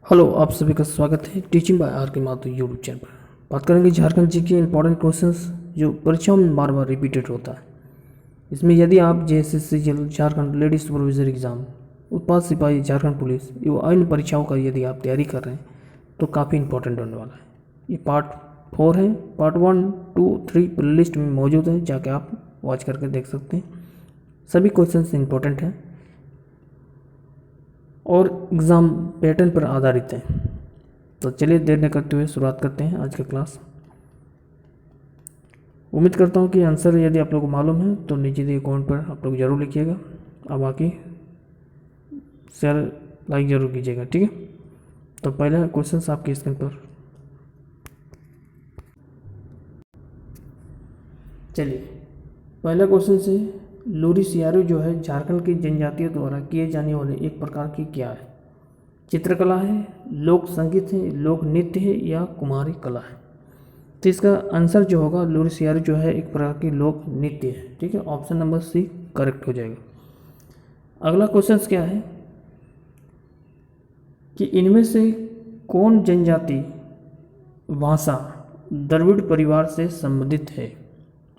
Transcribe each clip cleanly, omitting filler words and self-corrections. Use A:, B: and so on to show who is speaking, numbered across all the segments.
A: Hello, आप सभी का स्वागत है टीचिंग बाय आर के माथुर यूट्यूब चैनल पर। बात करेंगे झारखंड जी के इंपॉर्टेंट क्वेश्चंस जो परीक्षाओं में बार बार रिपीटेड होता है। इसमें यदि आप JSSC Jharkhand ladies supervisor exam, उत्पाद सिपाही झारखंड पुलिस एवं अन्य परीक्षाओं का यदि आप तैयारी कर रहे हैं तो काफ़ी इंपॉर्टेंट होने वाला है। ये पार्ट 4 है। पार्ट 1, 2, 3 प्ले लिस्ट में मौजूद है, जाके आप वॉच करके देख सकते हैं। सभी क्वेश्चन इंपॉर्टेंट हैं और एग्ज़ाम पैटर्न पर आधारित है। तो चलिए देर न करते हुए शुरुआत करते हैं आज का क्लास। उम्मीद करता हूँ कि आंसर यदि आप लोगों को मालूम है तो नीचे दिए कमेंट पर आप लोग ज़रूर लिखिएगा। अब बाकी शेयर लाइक ज़रूर कीजिएगा, ठीक है। तो पहला क्वेश्चन आपकी स्क्रीन पर। चलिए पहला क्वेश्चन से, लोरी सियारू जो है झारखंड की जनजातियों द्वारा किए जाने वाले एक प्रकार की क्या है? चित्रकला है, लोक संगीत है, लोक नृत्य है या कुमारी कला है? तो इसका आंसर जो होगा लोरी सियारू जो है एक प्रकार की लोक नृत्य है, ठीक है। ऑप्शन नंबर सी करेक्ट हो जाएगा। अगला क्वेश्चन क्या है कि इनमें से कौन जनजाति भाषा द्रविड़ परिवार से संबंधित है?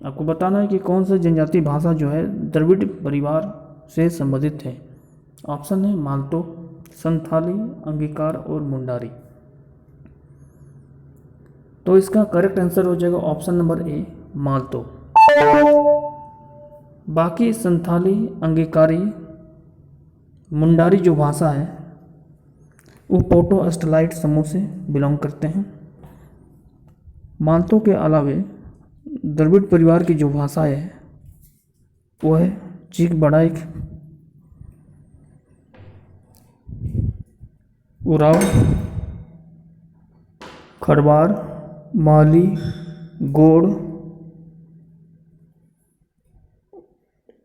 A: आपको बताना है कि कौन सा जनजाति भाषा जो है द्रविड़ परिवार से संबंधित है। ऑप्शन है मालतो, संथाली, अंगीकार और मुंडारी। तो इसका करेक्ट आंसर हो जाएगा ऑप्शन नंबर ए मालतो। बाकी संथाली, अंगीकारी, मुंडारी जो भाषा है वो पोटो स्टलाइट समूह से बिलोंग करते हैं। मालतो के अलावे द्रविड़ परिवार की जो भाषा है वो है चीख बड़ाइक, उराव, खरवार, माली, गोड़,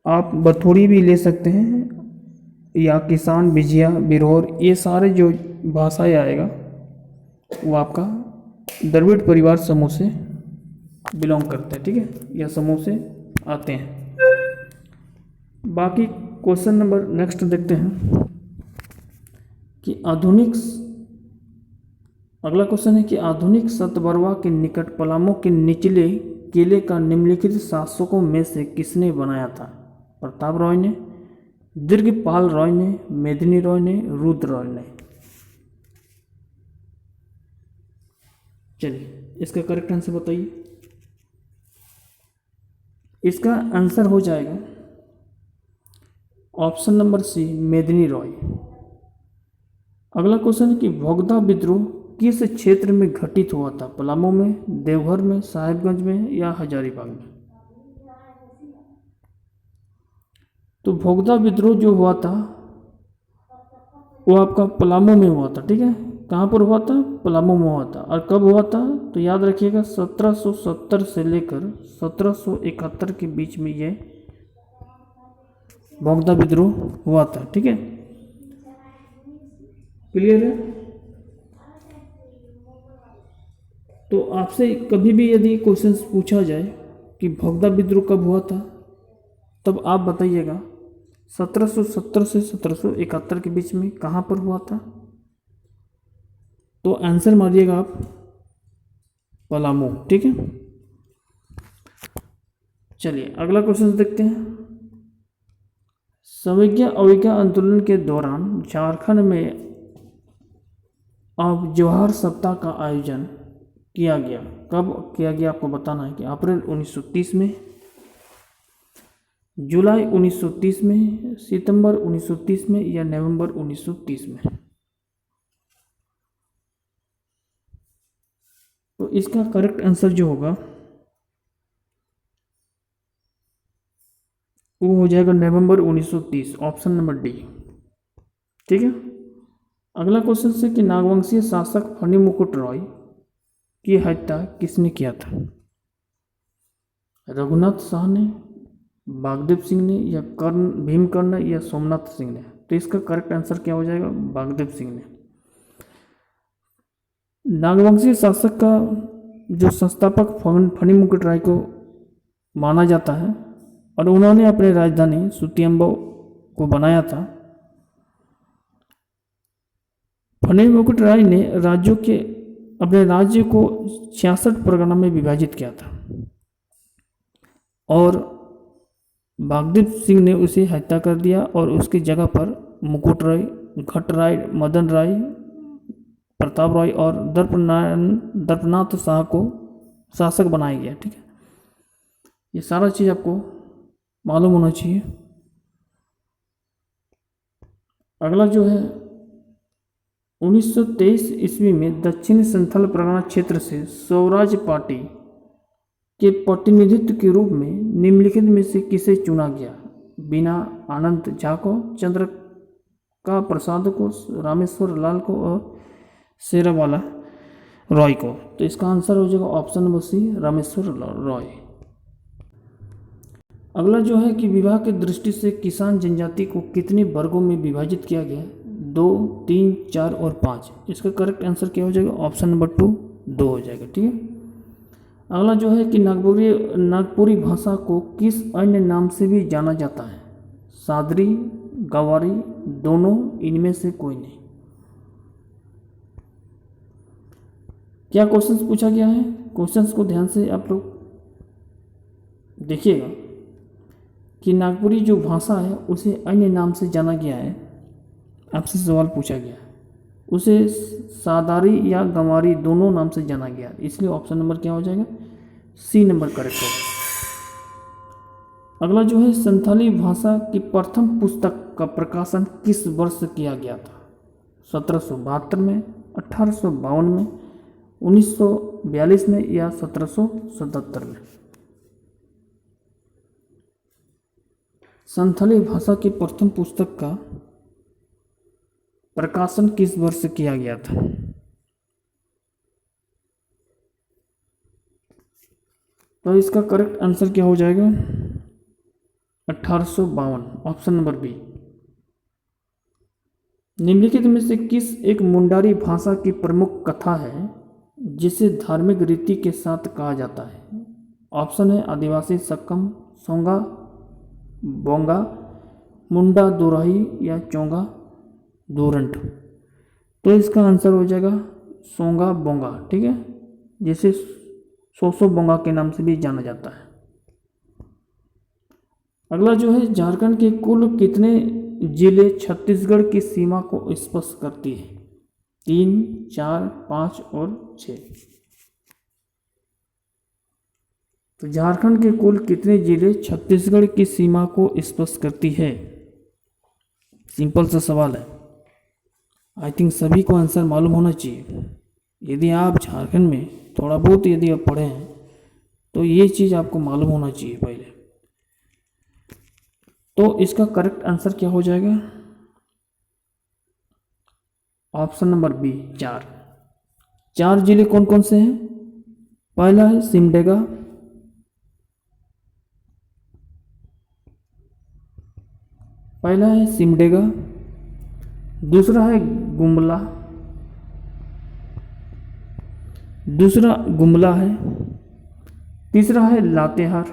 A: आप बथुड़ी भी ले सकते हैं, या किसान, बिजिया, बिरहोर, ये सारे जो भाषाएं आएगा वो आपका द्रविड़ परिवार समूह से बिलोंग करते हैं, ठीक है, या समूह से आते हैं। बाकी क्वेश्चन नंबर नेक्स्ट देखते हैं कि अगला क्वेश्चन है कि आधुनिक सतबरवा के निकट पलामू के निचले किले का निम्नलिखित शासकों में से किसने बनाया था? प्रताप रॉय ने, दीर्घपाल रॉय ने, मेदिनी रॉय ने, रुद्र रॉय ने। चलिए इसका करेक्ट आंसर बताइए। इसका आंसर हो जाएगा ऑप्शन नंबर सी मेदिनी रॉय। अगला क्वेश्चन है कि भोगदा विद्रोह किस क्षेत्र में घटित हुआ था? पलामू में, देवघर में, साहिबगंज में या हजारीबाग में? तो भोगदा विद्रोह जो हुआ था वो आपका पलामू में हुआ था, ठीक है। कहाँ पर हुआ था? पलामू में हुआ था। और कब हुआ था? तो याद रखिएगा 1770 से लेकर 1771 के बीच में ये भोगदा विद्रोह हुआ था, ठीक है। क्लियर है? तो आपसे कभी भी यदि क्वेश्चन पूछा जाए कि भोगदा विद्रोह कब हुआ था, तब आप बताइएगा 1770 से 1771 के बीच में कहाँ पर हुआ था। तो आंसर मारिएगा आप पलामू, ठीक है। चलिए अगला क्वेश्चन देखते हैं। संविज्ञा अवज्ञा आंदोलन के दौरान झारखंड में अब जवाहर सप्ताह का आयोजन किया गया। कब किया गया आपको बताना है कि अप्रैल 1930 में, जुलाई 1930 में, सितंबर 1930 में या नवंबर 1930 में। तो इसका करेक्ट आंसर जो होगा वो हो जाएगा नवंबर 1930, ऑप्शन नंबर डी, ठीक है। अगला क्वेश्चन से कि नागवंशीय शासक फणी मुकुट रॉय की हत्या किसने किया था? रघुनाथ शाह ने, बागदेव सिंह ने, या भीमकर्ण या सोमनाथ सिंह ने? तो इसका करेक्ट आंसर क्या हो जाएगा? बागदेव सिंह ने। नागवंशीय शासक का जो संस्थापक फणी मुकुट राय को माना जाता है और उन्होंने अपनी राजधानी सुतियम्बो को बनाया था। फनी मुकुट राय ने अपने राज्य को 66 परगना में विभाजित किया था और बागदेव सिंह ने उसे हत्या कर दिया और उसकी जगह पर मुकुट राय, घट राय, मदन राय, प्रताप राय और दर्पनाथ शाह को शासक बनाया गया। ठीक है, ये सारा चीज़ आपको मालूम होना चाहिए। अगला जो है 1923 ईस्वी में दक्षिणी संथाल परगना क्षेत्र से स्वराज पार्टी के प्रतिनिधित्व के रूप में निम्नलिखित में से किसे चुना गया? बीना आनंद झा को, चंद्रिका प्रसाद को, रामेश्वर लाल को और शेरावाला रॉय को। तो इसका आंसर हो जाएगा option number C, Rameshwar Roy. अगला जो है कि विवाह की दृष्टि से किसान जनजाति को कितने वर्गों में विभाजित किया गया? 2, 3, 4 और 5। इसका करेक्ट आंसर क्या हो जाएगा? ऑप्शन नंबर 2, 2 हो जाएगा। ठीक है, अगला जो है कि नागपुरी भाषा को किस अन्य नाम से भी जाना जाता है? सादरी, गवारी, दोनों, इनमें से कोई नहीं। क्या क्वेश्चंस पूछा गया है? क्वेश्चंस को ध्यान से आप लोग देखिएगा कि नागपुरी जो भाषा है उसे अन्य नाम से जाना गया है। आपसे सवाल पूछा गया, उसे सादारी या गंवारी दोनों नाम से जाना गया, इसलिए ऑप्शन नंबर क्या हो जाएगा? सी नंबर करेक्ट होगा। अगला जो है संथाली भाषा की प्रथम पुस्तक का प्रकाशन किस वर्ष किया गया था? 1772 में, 1852 में, 1942 में या 1777 में? संथाली भाषा की प्रथम पुस्तक का प्रकाशन किस वर्ष किया गया था? तो इसका करेक्ट आंसर क्या हो जाएगा? 1852, ऑप्शन नंबर बी। निम्नलिखित में से किस एक मुंडारी भाषा की प्रमुख कथा है जिसे धार्मिक रीति के साथ कहा जाता है? ऑप्शन है आदिवासी सक्कम, सोंगा, बोंगा, मुंडा दोराही या चोंगा दूरंट। तो इसका आंसर हो जाएगा सोंगा बोंगा। ठीक है, जिसे सोसो बोंगा के नाम से भी जाना जाता है। अगला जो है झारखंड के कुल कितने जिले छत्तीसगढ़ की सीमा को स्पर्श करती है? 3, 4, 5 और 6। तो झारखंड के कुल कितने जिले छत्तीसगढ़ की सीमा को स्पर्श करती है? सिंपल सा सवाल है। आई थिंक सभी को आंसर मालूम होना चाहिए। यदि आप झारखंड में थोड़ा बहुत यदि आप पढ़े हैं तो ये चीज़ आपको मालूम होना चाहिए पहले। तो इसका करेक्ट आंसर क्या हो जाएगा? Option number B, 4। 4 जिले कौन कौन से हैं? पहला है सिमडेगा, दूसरा है गुमला, दूसरा गुमला है, तीसरा है लातेहार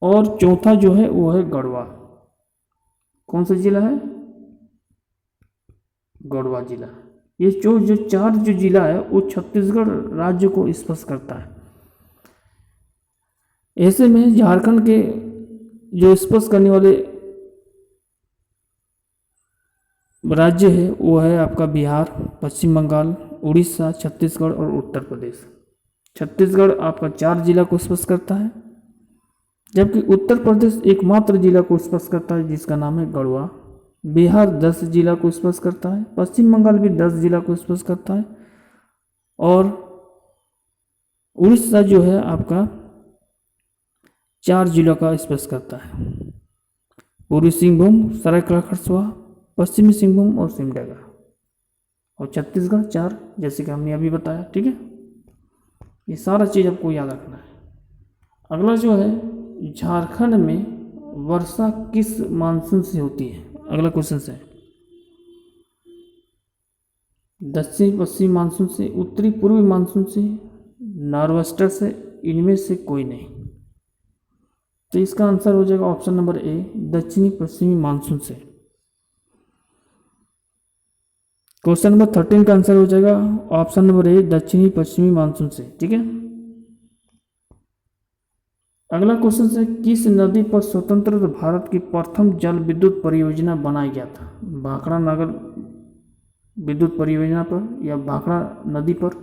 A: और चौथा जो है वो है गढ़वा। कौन सा जिला है? गढ़वा जिला। ये जो 4 जो जिला है वो छत्तीसगढ़ राज्य को स्पर्श करता है। ऐसे में झारखंड के जो स्पर्श करने वाले राज्य है वो है आपका बिहार, पश्चिम बंगाल, उड़ीसा, छत्तीसगढ़ और उत्तर प्रदेश। छत्तीसगढ़ आपका 4 जिला को स्पर्श करता है, जबकि उत्तर प्रदेश एकमात्र जिला को स्पर्श करता है जिसका नाम है गढ़वा। बिहार 10 जिला को स्पर्श करता है, पश्चिम बंगाल भी 10 जिला को स्पर्श करता है और उड़ीसा जो है आपका 4 जिलों का स्पर्श करता है। पूर्वी सिंहभूम, सरायकेला खरसावां, पश्चिमी सिंहभूम और सिमडेगा। और छत्तीसगढ़ 4, जैसे कि हमने अभी बताया। ठीक है, ये सारा चीज़ आपको याद रखना है। अगला जो है झारखंड में वर्षा किस मानसून से होती है? अगला क्वेश्चन है दक्षिण पश्चिम मानसून से, उत्तरी पूर्वी मानसून से, नॉर्वेस्टर से, इनमें से कोई नहीं। तो इसका आंसर हो जाएगा ऑप्शन नंबर ए, दक्षिणी पश्चिमी मानसून से। क्वेश्चन नंबर 13 का आंसर हो जाएगा ऑप्शन नंबर ए, दक्षिणी पश्चिमी मानसून से। ठीक है, अगला क्वेश्चन है, किस नदी पर स्वतंत्र भारत की प्रथम जल विद्युत परियोजना बनाया गया था? भाखड़ा नगर विद्युत परियोजना पर, या भाखड़ा नदी पर,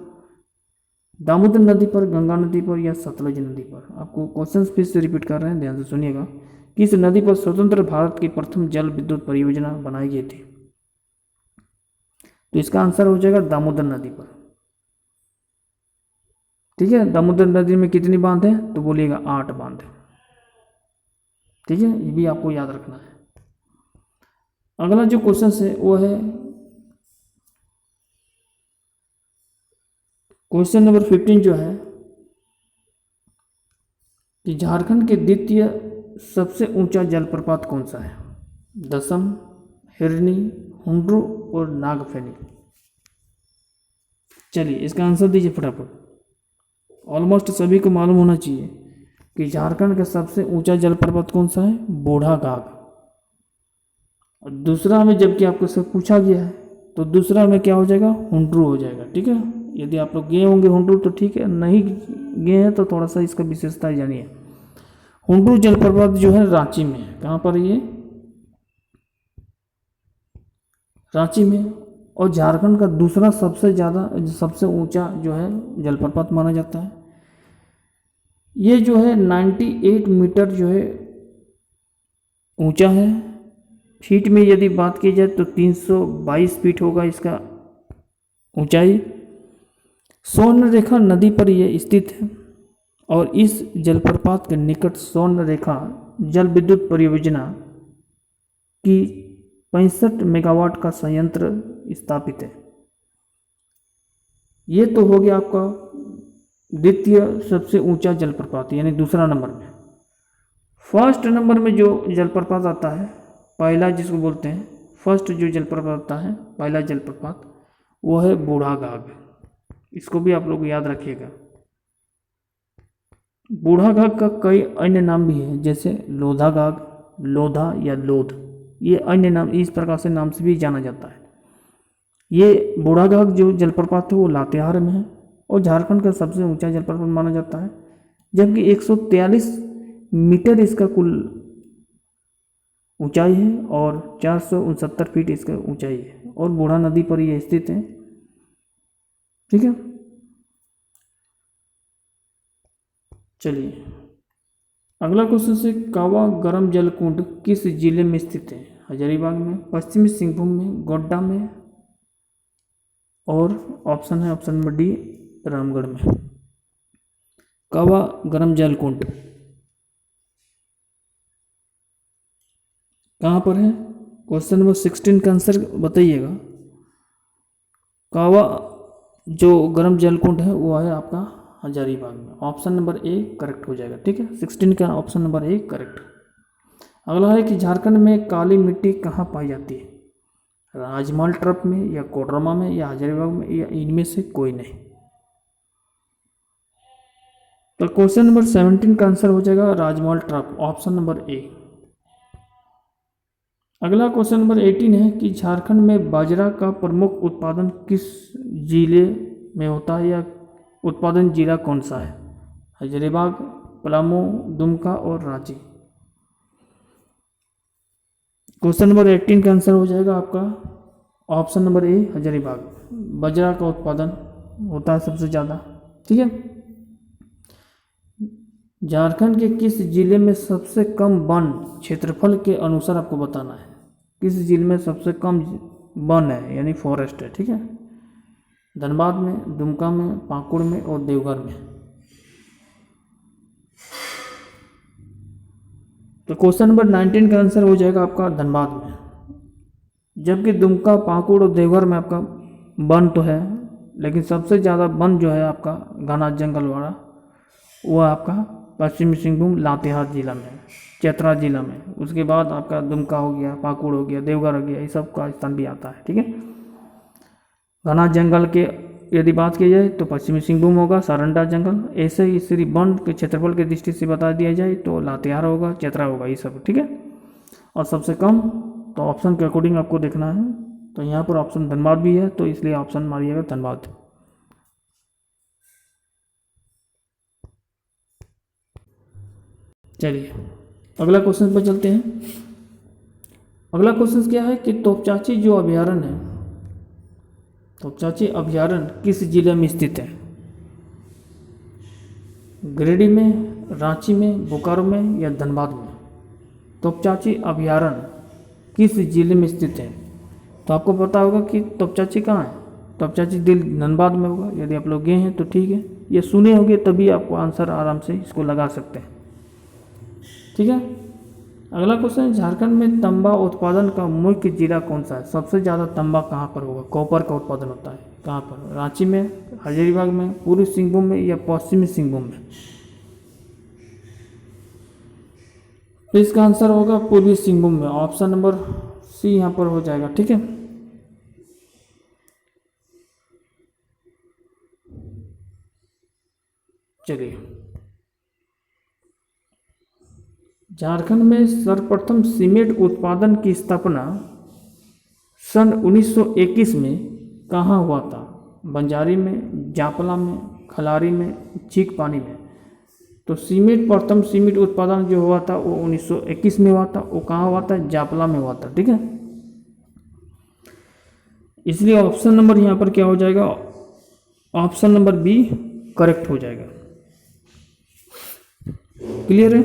A: दामोदर नदी पर, गंगा नदी पर, या सतलज नदी पर? आपको क्वेश्चन फिर से रिपीट कर रहे हैं, ध्यान से सुनिएगा। किस नदी पर स्वतंत्र भारत की प्रथम जल विद्युत परियोजना बनाई गई थी? तो इसका आंसर हो जाएगा दामोदर नदी पर। ठीक है, दामोदर नदी में कितनी बांध है? तो बोलिएगा 8 बांध है। ठीक है, ये भी आपको याद रखना है। अगला जो क्वेश्चन है वो है क्वेश्चन नंबर 15 जो है कि झारखंड के द्वितीय सबसे ऊंचा जलप्रपात कौन सा है? दसम, हिरनी, हुंड्रू और नागफेनी। चलिए इसका आंसर दीजिए फटाफट। ऑलमोस्ट सभी को मालूम होना चाहिए कि झारखंड का सबसे ऊंचा जलप्रपात कौन सा है? बूढ़ाघाघ। और दूसरा में जबकि आपको सब पूछा गया है तो दूसरा में क्या हो जाएगा? हुंड्रू हो जाएगा। ठीक है, यदि आप लोग गए होंगे हुंड्रू तो ठीक है, नहीं गए हैं तो थोड़ा सा इसका विशेषता जानिए। हुंड्रू जलप्रपात जो है रांची में है। कहाँ पर? ये रांची में। और झारखंड का दूसरा सबसे ऊंचा जो है जलप्रपात माना जाता है। ये जो है 98 मीटर जो है ऊंचा है। फीट में यदि बात की जाए तो 322 फीट होगा इसका ऊंचाई। स्वर्णरेखा नदी पर यह स्थित है और इस जलप्रपात के निकट स्वर्णरेखा जल विद्युत परियोजना की 65 मेगावाट का संयंत्र स्थापित है। ये तो हो गया आपका द्वितीय सबसे ऊंचा जलप्रपात, यानी दूसरा नंबर में। फर्स्ट नंबर में जो जलप्रपात आता है, पहला जिसको बोलते हैं फर्स्ट जो जलप्रपात आता है, पहला जलप्रपात, वो है बूढ़ाघाघ। इसको भी आप लोग याद रखिएगा। बूढ़ाघाघ का कई अन्य नाम भी है, जैसे लोधाघाघ, लोधा या लोध। ये अन्य नाम इस प्रकार से नाम से भी जाना जाता है। ये बूढ़ाघाघ जो जलप्रपात है वो लातेहार में है और झारखंड का सबसे ऊंचा जलप्रपात माना जाता है, जबकि 143 मीटर इसका कुल ऊंचाई है और 469 फीट इसका ऊंचाई है और बूढ़ा नदी पर यह स्थित है। ठीक है, चलिए अगला क्वेश्चन से, कावा गरम जल कुंड किस जिले में स्थित है? हजारीबाग में, पश्चिमी सिंहभूम में, गोड्डा में, और ऑप्शन है ऑप्शन नंबर डी, रामगढ़ में। कावा गरम जल कुंड कहाँ पर है? क्वेश्चन नंबर 16 का आंसर बताइएगा। कावा जो गरम जल कुंड है वो है आपका हजारीबाग में। ऑप्शन नंबर ए करेक्ट हो जाएगा। ठीक है, 16 का ऑप्शन नंबर ए करेक्ट। अगला है कि झारखंड में काली मिट्टी कहाँ पाई जाती है? राजमहल ट्रप में, या कोडरमा में, या हजारीबाग में, या इनमें से कोई नहीं। तो क्वेश्चन नंबर 17 का आंसर हो जाएगा राजमहल ट्रप, ऑप्शन नंबर ए। अगला क्वेश्चन नंबर 18 है कि झारखंड में बाजरा का प्रमुख उत्पादन किस जिले में होता है, या उत्पादन जिला कौन सा है? हजारीबाग, पलामू, दुमका और रांची। क्वेश्चन नंबर 18 का आंसर हो जाएगा आपका ऑप्शन नंबर ए, हजारीबाग। बाजरा का उत्पादन होता है सबसे ज़्यादा। ठीक है, झारखंड के किस जिले में सबसे कम वन क्षेत्रफल के अनुसार आपको बताना है। किस जिले में सबसे कम वन है, यानी फॉरेस्ट है। ठीक है, धनबाद में, दुमका में, पाकुड़ में और देवघर में। तो क्वेश्चन नंबर 19 का आंसर हो जाएगा आपका धनबाद में, जबकि दुमका, पाकुड़ और देवघर में आपका वन तो है, लेकिन सबसे ज़्यादा वन जो है आपका घना जंगल वाला वो आपका पश्चिमी सिंहभूम लातेहार जिला में, चतरा जिला में। उसके बाद आपका दुमका हो गया, पाकुड़ हो गया, देवघर हो गया, ये सब का स्थान भी आता है। ठीक है, घना जंगल के यदि बात की जाए तो पश्चिमी सिंहभूम होगा, सारंडा जंगल। ऐसे ही श्री वन के क्षेत्रफल की दृष्टि से बता दिया जाए तो लातेहार होगा, चतरा होगा, ये सब, ठीक है। और सबसे कम तो ऑप्शन के अकॉर्डिंग आपको देखना है, तो यहाँ पर ऑप्शन धनबाद भी है, तो इसलिए ऑप्शन मारिएगा धनबाद। चलिए अगला क्वेश्चन पर चलते हैं। अगला क्वेश्चन क्या है कि तोपचाची जो अभयारण्य है, तोपचाची अभयारण्य किस जिले में स्थित है? गिरिडीह में, रांची में, बोकारो में या धनबाद में? तोपचाची अभयारण्य किस जिले में स्थित है? तो आपको पता होगा कि तोपचाची कहाँ है। तोपचाची दिल धनबाद में होगा। यदि आप लोग गए हैं तो ठीक है, ये सुने होंगे तभी आपको आंसर आराम से इसको लगा सकते हैं, ठीक है। अगला क्वेश्चन है, झारखंड में तंबा उत्पादन का मुख्य जिला कौन सा है? सबसे ज़्यादा तंबा कहाँ पर होगा? कॉपर का उत्पादन होता है कहाँ पर? रांची में, हजारीबाग में, पूर्वी सिंहभूम में या पश्चिमी सिंहभूम में? तो इसका आंसर होगा पूर्वी सिंहभूम में। ऑप्शन नंबर सी यहाँ पर हो जाएगा, ठीक है। चलिए, झारखंड में सर्वप्रथम सीमेंट उत्पादन की स्थापना सन 1921 में कहाँ हुआ था? बंजारी में, जापला में, खलारी में, चीक पानी में? तो प्रथम सीमेंट उत्पादन जो हुआ था वो 1921 में हुआ था। वो कहाँ हुआ था? जापला में हुआ था, ठीक है। इसलिए ऑप्शन नंबर यहाँ पर क्या हो जाएगा? ऑप्शन नंबर बी करेक्ट हो जाएगा। क्लियर है?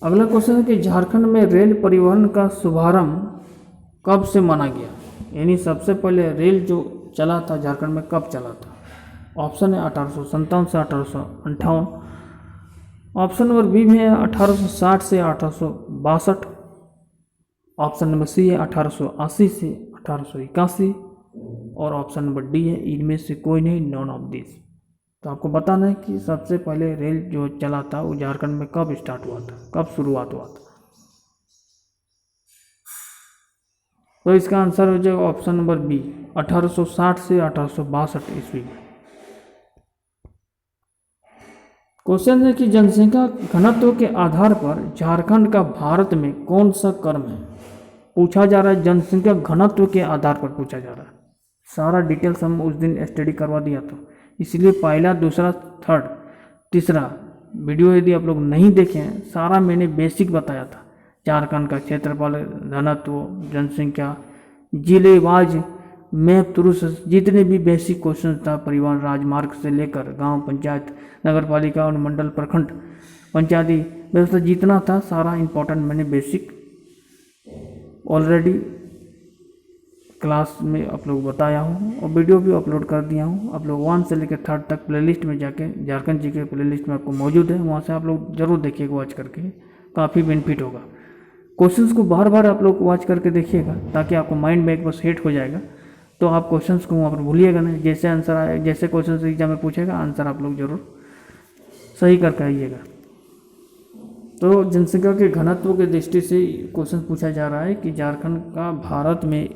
A: अगला क्वेश्चन है कि झारखंड में रेल परिवहन का शुभारंभ कब से माना गया? यानी सबसे पहले रेल जो चला था झारखंड में कब चला था? ऑप्शन है 1857 से 1858। ऑप्शन नंबर बी में है 1860 से 1862। ऑप्शन नंबर सी है 1880 से 1881। और ऑप्शन नंबर डी है इनमें से कोई नहीं, नॉन ऑफ दिस। तो आपको बताना है कि सबसे पहले रेल जो चला था वो झारखंड में कब स्टार्ट हुआ था, कब शुरुआत हुआ था। तो इसका आंसर हो जाएगा ऑप्शन नंबर बी 1860 से 1862 ईस्वी में। क्वेश्चन है कि जनसंख्या घनत्व के आधार पर झारखंड का भारत में कौन सा क्रम है? पूछा जा रहा है, जनसंख्या घनत्व के आधार पर पूछा जा रहा है। सारा डिटेल्स हम उस दिन स्टडी करवा दिया था, इसलिए पहला, दूसरा, थर्ड, तीसरा वीडियो यदि आप लोग नहीं देखे हैं, सारा मैंने बेसिक बताया था। झारखंड का क्षेत्रफल, घनत्व, जनसंख्या, जिले वाइज मैप थ्रू से जितने भी बेसिक क्वेश्चन था, परिवहन, राजमार्ग से लेकर गांव, पंचायत, नगर पालिका, अनुमंडल, प्रखंड, पंचायती व्यवस्था, जितना था सारा इंपॉर्टेंट मैंने बेसिक ऑलरेडी क्लास में आप लोग बताया हूँ और वीडियो भी अपलोड कर दिया हूँ। आप लोग 1 से लेकर 3 तक प्लेलिस्ट में जाके, झारखंड जी के प्लेलिस्ट में आपको मौजूद है, वहाँ से आप लोग जरूर देखिएगा, वॉच करके काफ़ी बेनिफिट होगा। क्वेश्चंस को बार बार आप लोग वॉच करके देखिएगा ताकि आपको माइंड में एक बार सेट हो जाएगा, तो आप क्वेश्चंस को वहाँ पर भूलिएगा नहीं। जैसे आंसर आए, जैसे क्वेश्चन एग्जाम में पूछेगा, आंसर आप लोग जरूर सही करके आइएगा। तो जनसंख्या के घनत्व के दृष्टि से क्वेश्चन पूछा जा रहा है कि झारखंड का भारत में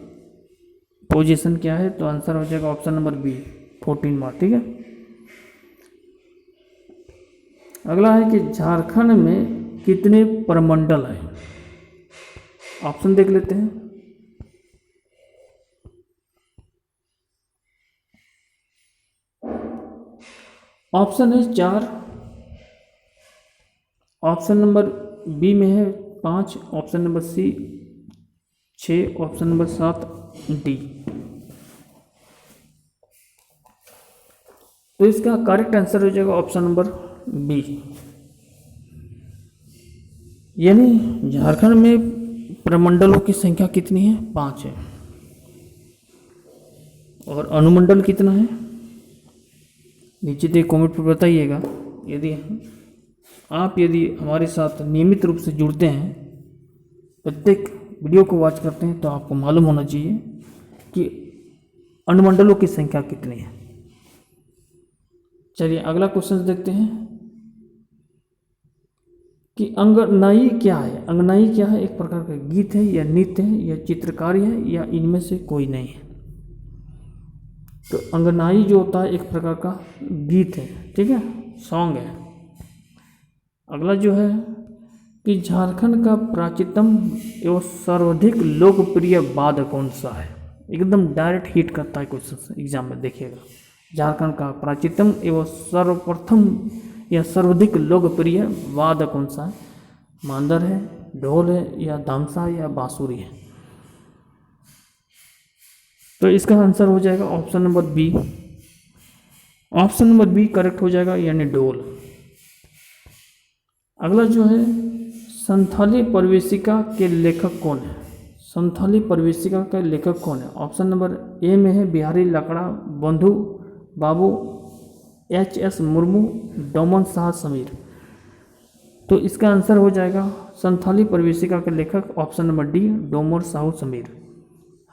A: पोजीशन क्या है? तो आंसर हो जाएगा ऑप्शन नंबर बी 14 बार, ठीक है। अगला है कि झारखंड में कितने प्रमंडल हैं? ऑप्शन देख लेते हैं। ऑप्शन है 4, ऑप्शन नंबर बी में है 5, option number C 6, option number 7 D. तो इसका करेक्ट आंसर हो जाएगा ऑप्शन नंबर बी। यानी झारखंड में प्रमंडलों की संख्या कितनी है? 5 है। और अनुमंडल कितना है? नीचे दे कमेंट पर बताइएगा। यदि हमारे साथ नियमित रूप से जुड़ते हैं, प्रत्येक वीडियो को वॉच करते हैं, तो आपको मालूम होना चाहिए कि अनुमंडलों की संख्या कितनी है। चलिए अगला क्वेश्चन देखते हैं कि अंगनाई क्या है। अंगनाई क्या है? एक प्रकार का गीत है या नृत्य है या चित्रकारी है या इनमें से कोई नहीं है। तो अंगनाई जो होता है एक प्रकार का गीत है, ठीक है, सॉन्ग है। अगला जो है कि झारखंड का प्राचीनतम एवं सर्वाधिक लोकप्रिय वाद्य कौन सा है। एकदम डायरेक्ट हिट करता है क्वेश्चन एग्जाम में, देखिएगा। झारखंड का प्राचीनतम एवं सर्वप्रथम या सर्वाधिक लोकप्रिय वाद्य कौन सा है। मांदर है, ढोल है या धामसा या बांसुरी है। तो इसका आंसर हो जाएगा option number B. Option number B correct हो जाएगा, यानी ढोल। अगला जो है संथाली परिवेशिका के लेखक कौन है। संथाली परिवेशिका के लेखक कौन है। ऑप्शन नंबर ए में है बिहारी लकड़ा बंधु बाबू, एच.एस. मुर्मू, डोमन शाह समीर। तो इसका आंसर हो जाएगा संथाली परिवेशिका के लेखक option number D, Domar Sahu Sameer.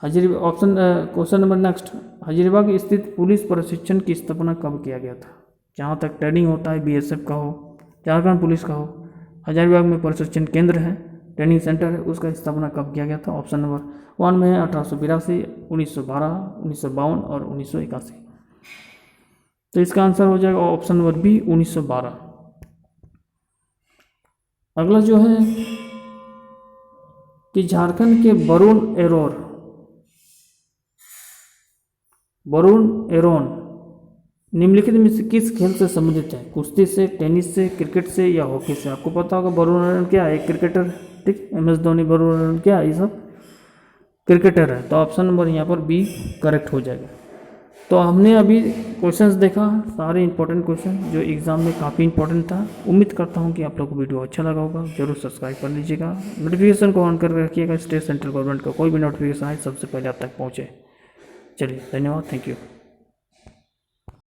A: Question number next, Hazaribagh स्थित पुलिस प्रशिक्षण की स्थापना कब किया गया था। जहाँ तक ट्रेनिंग होता है बीएसएफ का हो, झारखंड पुलिस का हो, हजारीबाग में प्रशिक्षण केंद्र है, ट्रेनिंग सेंटर है, उसका स्थापना कब किया गया था। ऑप्शन नंबर 1 में है 1882, 1912, 1952 और 1981। तो इसका आंसर हो जाएगा ऑप्शन नंबर बी, 1912। अगला जो है कि झारखंड के वरुण एरोन निम्नलिखित में से किस खेल से संबंधित है। कुश्ती से, टेनिस से, क्रिकेट से या हॉकी से। आपको पता होगा वरुण एरोन क्या है, एक क्रिकेटर, ठीक। MS धोनी, वरुण एरोन क्या है, ये सब क्रिकेटर है। तो ऑप्शन नंबर यहाँ पर बी करेक्ट हो जाएगा। तो हमने अभी क्वेश्चंस देखा, सारे इंपॉर्टेंट क्वेश्चन जो एग्जाम में काफ़ी इंपॉर्टेंट था। उम्मीद करता हूँ कि आप लोग को वीडियो अच्छा लगा होगा। जरूर सब्सक्राइब कर लीजिएगा, नोटिफिकेशन को ऑन कर रखिएगा। स्टेट सेंट्रल गवर्नमेंट का कोई भी नोटिफिकेशन आए सबसे पहले आप तक पहुँचे। चलिए, धन्यवाद, थैंक यू।